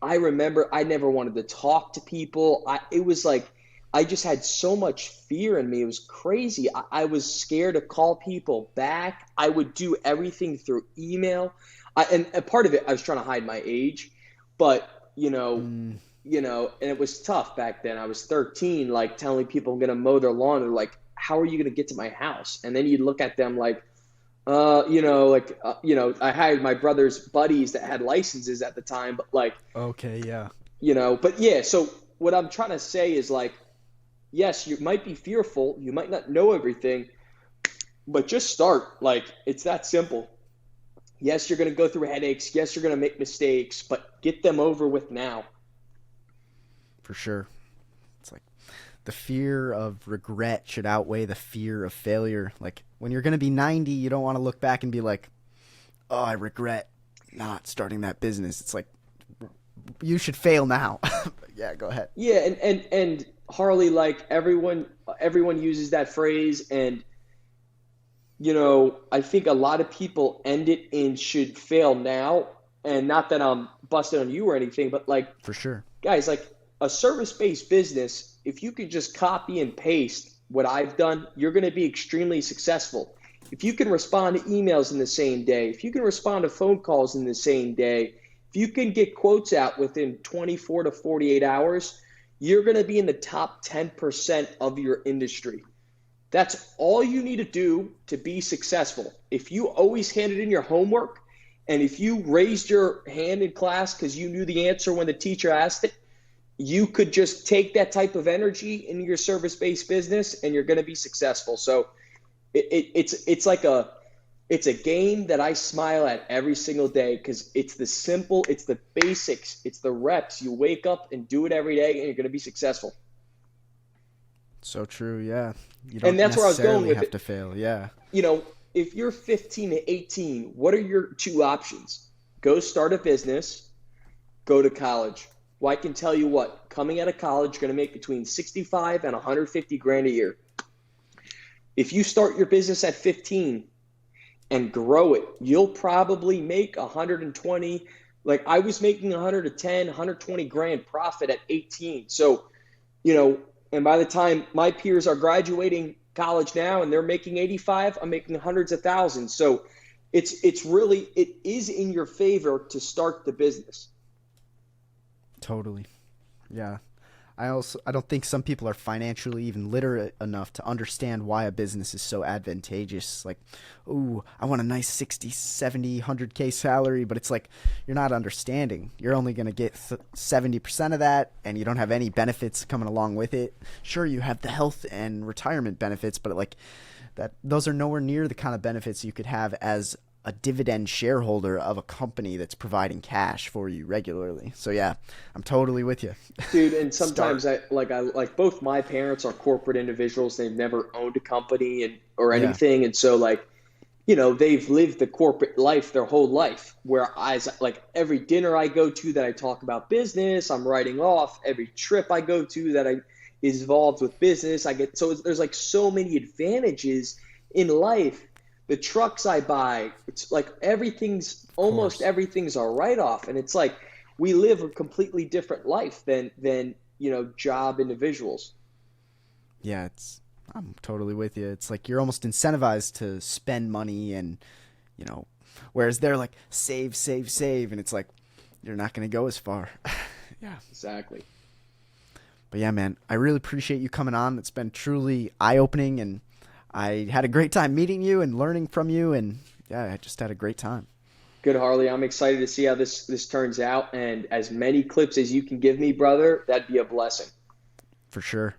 I remember I never wanted to talk to people. It was like I just had so much fear in me. It was crazy. I was scared to call people back. I would do everything through email. And a part of it, I was trying to hide my age, but Mm, and it was tough back then. I was 13, like telling people I'm gonna mow their lawn. They're like, "How are you gonna get to my house?" And then you'd look at them like, I hired my brother's buddies that had licenses at the time, but like, okay, yeah, but yeah. So what I'm trying to say is like, yes, you might be fearful, you might not know everything, but just start. Like, it's that simple. Yes, you're going to go through headaches. Yes, you're going to make mistakes, but get them over with now. for sure. It's like the fear of regret should outweigh the fear of failure. Like when you're going to be 90, you don't want to look back and be like, oh, I regret not starting that business. It's like, you should fail now. Yeah, go ahead. Yeah, and Harley, like everyone uses that phrase, and I think a lot of people end it in should fail now. And not that I'm busting on you or anything, but like, For sure. guys, like a service-based business, if you could just copy and paste what I've done, you're going to be extremely successful. If you can respond to emails in the same day, if you can respond to phone calls in the same day, if you can get quotes out within 24 to 48 hours, you're going to be in the top 10% of your industry. That's all you need to do to be successful. If you always handed in your homework, and if you raised your hand in class because you knew the answer when the teacher asked it, you could just take that type of energy into your service-based business and you're going to be successful. So it's a game that I smile at every single day because it's the simple, it's the basics, it's the reps. You wake up and do it every day and you're going to be successful. So true. Yeah. You And don't that's where I was going necessarily with have it. to fail. Yeah. If you're 15 to 18, what are your two options? Go start a business, go to college. Well, I can tell you what, coming out of college, you're going to make between 65 and 150 grand a year. If you start your business at 15 and grow it, you'll probably make 120. Like I was making 110, 120 grand profit at 18. So, and by the time my peers are graduating college now and they're making 85, I'm making hundreds of thousands. So it is in your favor to start the business. Totally. Yeah. I don't think some people are financially even literate enough to understand why a business is so advantageous. Like, ooh, I want a nice 60, 70, 100K salary, but it's like you're not understanding. You're only going to get 70% of that, and you don't have any benefits coming along with it. Sure, you have the health and retirement benefits, but like that those are nowhere near the kind of benefits you could have as a dividend shareholder of a company that's providing cash for you regularly. So yeah, I'm totally with you. Dude, and Start. sometimes I like both my parents are corporate individuals. They've never owned a company and or Yeah. anything. And so like, you know, they've lived the corporate life their whole life. Whereas like every dinner I go to that I talk about business, I'm writing off. Every trip I go to that I is involved with business, I get so there's like so many advantages in life. The trucks I buy, it's like everything's Of almost course. everything's a write-off. And it's like we live a completely different life than you know, job individuals. Yeah, I'm totally with you. It's like you're almost incentivized to spend money and, you know, whereas they're like save, save, save, and it's like you're not going to go as far. Yeah. Exactly. But yeah, man, I really appreciate you coming on. It's been truly eye-opening, and I had a great time meeting you and learning from you, and yeah, I just had a great time. Good, Harley. I'm excited to see how this turns out, and as many clips as you can give me, brother, that'd be a blessing. For sure.